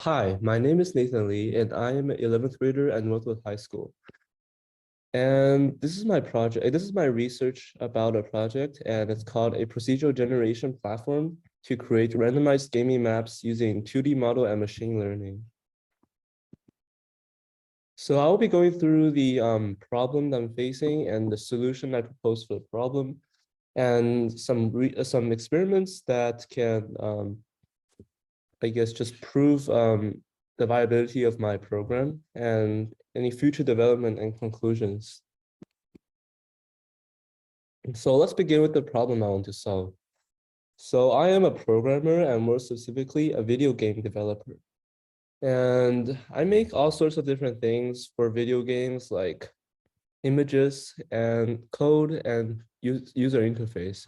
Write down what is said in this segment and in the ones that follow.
Hi, my name is Nathan Lee, and I am an 11th grader at Northwood High School. And this is my project. This is my research about a project, and it's called a procedural generation platform to create randomized gaming maps using 2D model and machine learning. So I'll be going through the problem that I'm facing and the solution I propose for the problem, and some experiments that can I guess just prove the viability of my program and any future development and conclusions. So let's begin with the problem I want to solve. So I am a programmer and more specifically a video game developer. And I make all sorts of different things for video games like images and code and user interface.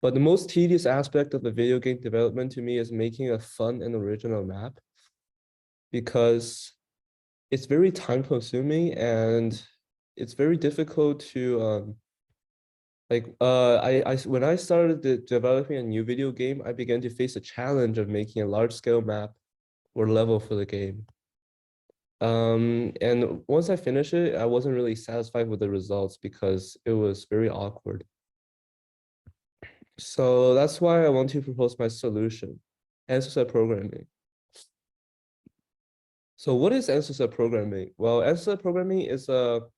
But the most tedious aspect of the video game development to me is making a fun and original map, because it's very time consuming and it's very difficult to when I started developing a new video game, I began to face a challenge of making a large scale map or level for the game. And once I finished it, I wasn't really satisfied with the results because it was very awkward. So that's why I want to propose my solution, answer set programming. So what is answer set programming? Well, answer set programming is or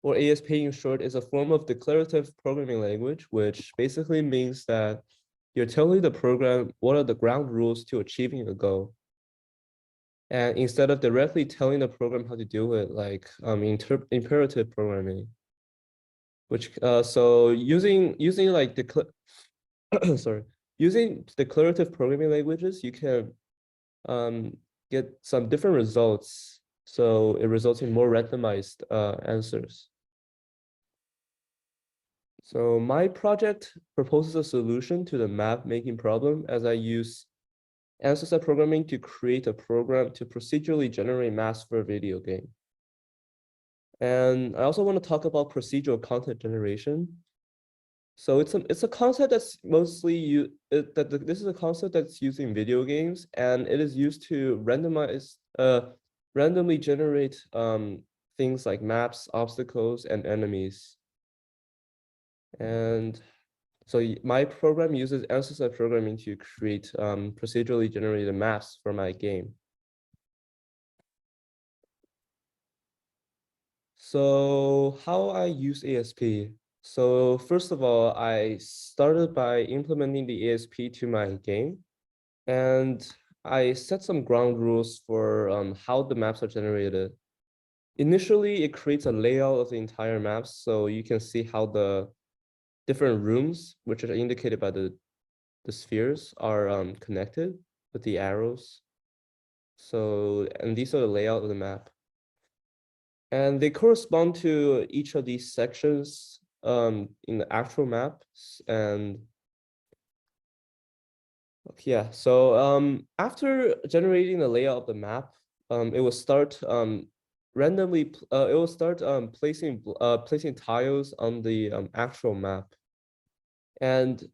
ASP in short, is a form of declarative programming language, which basically means that you're telling the program what are the ground rules to achieving a goal. And instead of directly telling the program how to do it, like imperative programming, which so using like sorry, using declarative programming languages, you can get some different results. So it results in more randomized answers. So my project proposes a solution to the map making problem as I use answer set programming to create a program to procedurally generate maps for a video game. And I also want to talk about procedural content generation. So it's a concept that's mostly this is a concept that's used in video games, and it is used to randomly generate things like maps, obstacles, and enemies. And so my program uses answer set programming to create procedurally generated maps for my game. So how I use ASP. So first of all, I started by implementing the ASP to my game, and I set some ground rules for how the maps are generated. Initially, it creates a layout of the entire map, so you can see how the different rooms, which are indicated by the spheres, are connected with the arrows. So, and these are the layout of the map. And they correspond to each of these sections in the actual maps. And yeah, so after generating the layout of the map, it will start randomly. It will start placing tiles on the actual map. And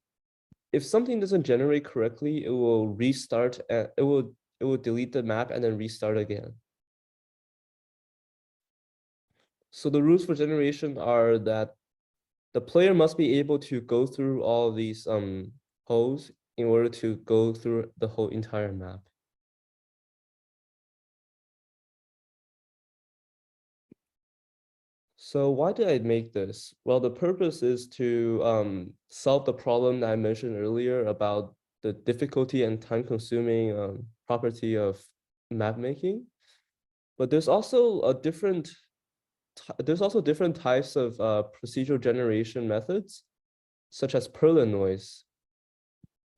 if something doesn't generate correctly, it will restart. It will delete the map and then restart again. So the rules for generation are that the player must be able to go through all these holes in order to go through the whole entire map. So why did I make this? Well, the purpose is to solve the problem that I mentioned earlier about the difficulty and time-consuming property of map making. But there's also different types of procedural generation methods, such as Perlin noise.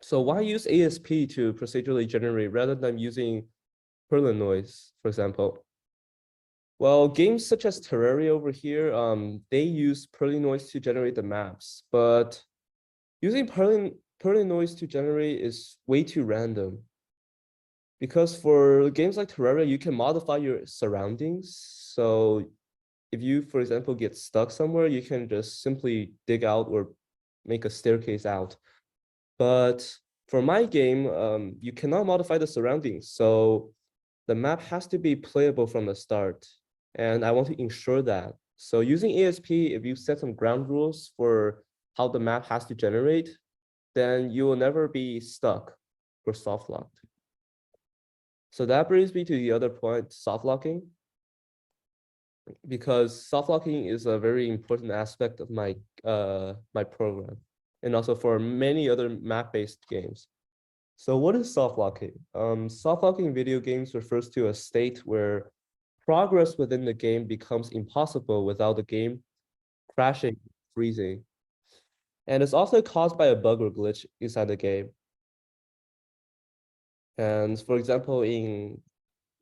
So why use ASP to procedurally generate rather than using Perlin noise, for example? Well, games such as Terraria over here, they use Perlin noise to generate the maps, but using Perlin noise to generate is way too random. Because for games like Terraria, you can modify your surroundings. So if you, for example, get stuck somewhere, you can just simply dig out or make a staircase out. But for my game, you cannot modify the surroundings. So the map has to be playable from the start. And I want to ensure that. So using ASP, if you set some ground rules for how the map has to generate, then you will never be stuck or soft locked. So that brings me to the other point, soft locking, because soft locking is a very important aspect of my my program, and also for many other map-based games. So what is soft locking? Soft locking in video games refers to a state where progress within the game becomes impossible without the game crashing, freezing. And it's also caused by a bug or glitch inside the game. And for example, in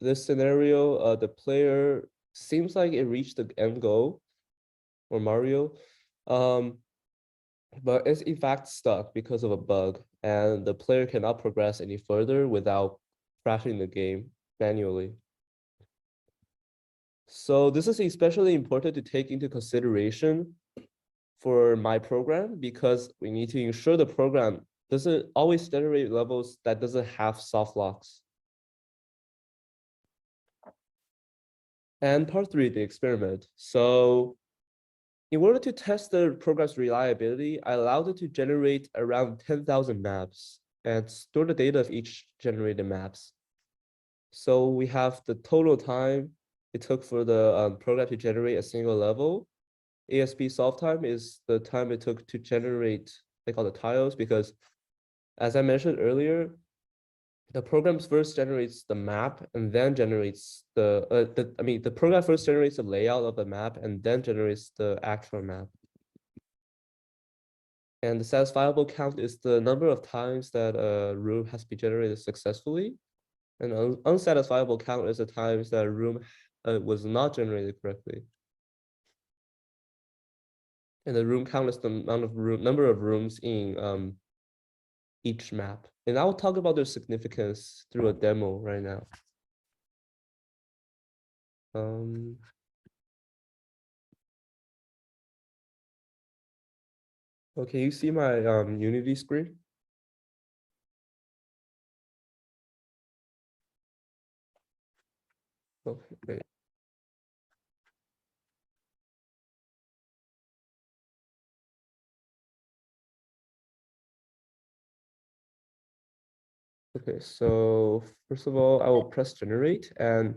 this scenario, the player seems like it reached the end goal, or Mario, um, but it's in fact stuck because of a bug, and the player cannot progress any further without crashing the game manually. So this is especially important to take into consideration for my program, because we need to ensure the program doesn't always generate levels that doesn't have soft locks. And part 3, the experiment. So in order to test the program's reliability, I allowed it to generate around 10,000 maps and store the data of each generated maps. So we have the total time it took for the program to generate a single level. ASP solve time is the time it took to generate like all the tiles, because as I mentioned earlier, the program first generates the map and then generates the program first generates the layout of the map and then generates the actual map. And the satisfiable count is the number of times that a room has been generated successfully. And unsatisfiable count is the times that a room was not generated correctly. And the room count is the number of rooms in each map. And I will talk about their significance through a demo right now. Okay, you see my Unity screen? Okay, great. Okay, so first of all, I will press generate, and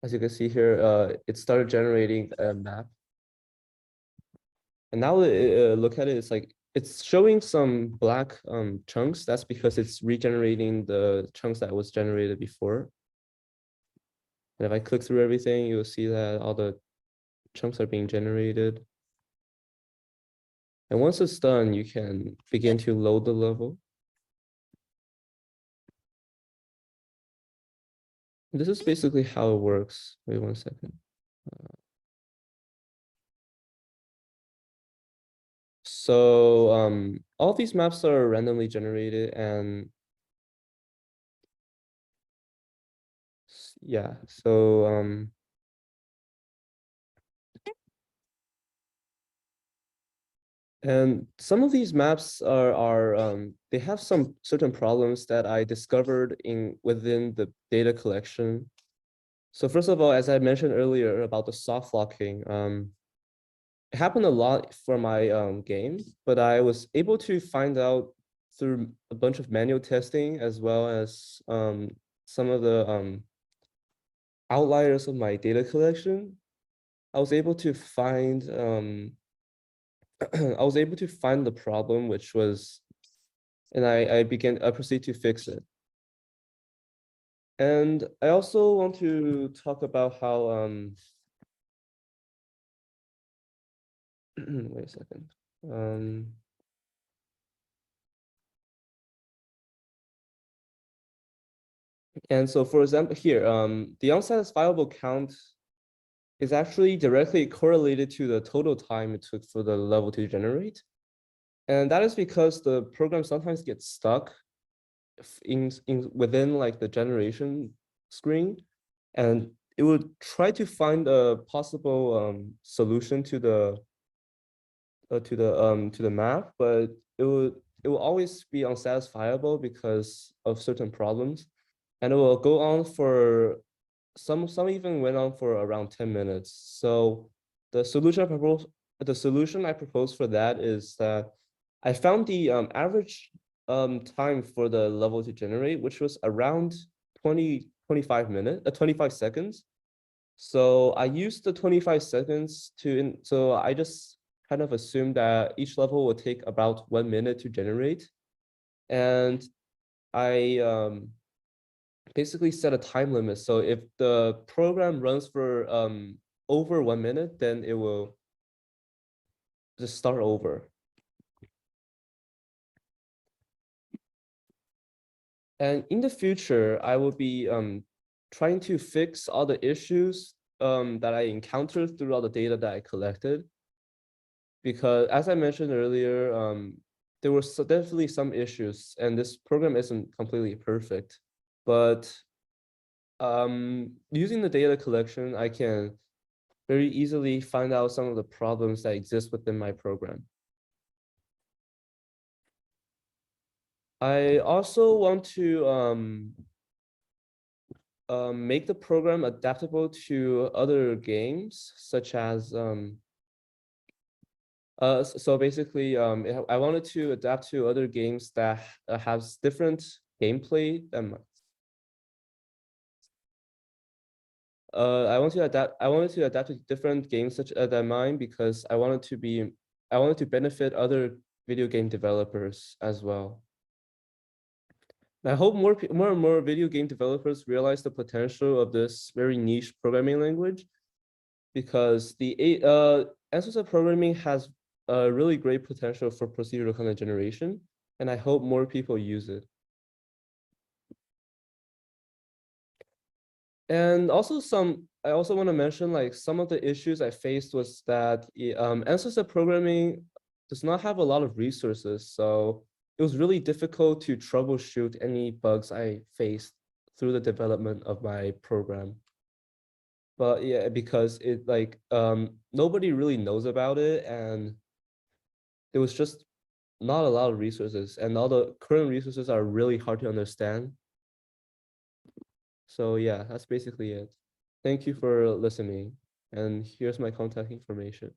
as you can see here, it started generating a map. And now look at it, it's like it's showing some black chunks. That's because it's regenerating the chunks that was generated before. And if I click through everything, you'll see that all the chunks are being generated. And once it's done, you can begin to load the level. This is basically how it works. Wait 1 second. So all these maps are randomly generated, and yeah, so and some of these maps are they have some certain problems that I discovered within the data collection. So first of all, as I mentioned earlier about the soft locking, it happened a lot for my game, but I was able to find out through a bunch of manual testing, as well as some of the outliers of my data collection. I was able to find I was able to find the problem, which was, and I proceed to fix it. And I also want to talk about how wait a second. And so for example here, the unsatisfiable count is actually directly correlated to the total time it took for the level to generate. And that is because the program sometimes gets stuck within like the generation screen, and it would try to find a possible solution to the map, but it will always be unsatisfiable because of certain problems, and it will go on for some even went on for around 10 minutes. So the solution I propose for that is that I found the average time for the level to generate, which was around 25 seconds. So I used the 25 seconds so I just kind of assumed that each level would take about 1 minute to generate. And I basically set a time limit. So if the program runs for over 1 minute, then it will just start over. And in the future, I will be trying to fix all the issues that I encountered through all the data that I collected. Because as I mentioned earlier, there were definitely some issues, and this program isn't completely perfect. But using the data collection, I can very easily find out some of the problems that exist within my program. I also want to make the program adaptable to other games, such as so basically I wanted to adapt to other games that has different gameplay than I wanted to adapt to different games such than mine because I wanted to benefit other video game developers as well. I hope more and more video game developers realize the potential of this very niche programming language, because the answer programming has a really great potential for procedural content generation, and I hope more people use it. And also I also want to mention like some of the issues I faced was that answer programming does not have a lot of resources, so it was really difficult to troubleshoot any bugs I faced through the development of my program. But yeah, because it like nobody really knows about it, and there was just not a lot of resources, and all the current resources are really hard to understand. So yeah, that's basically it. Thank you for listening, and here's my contact information.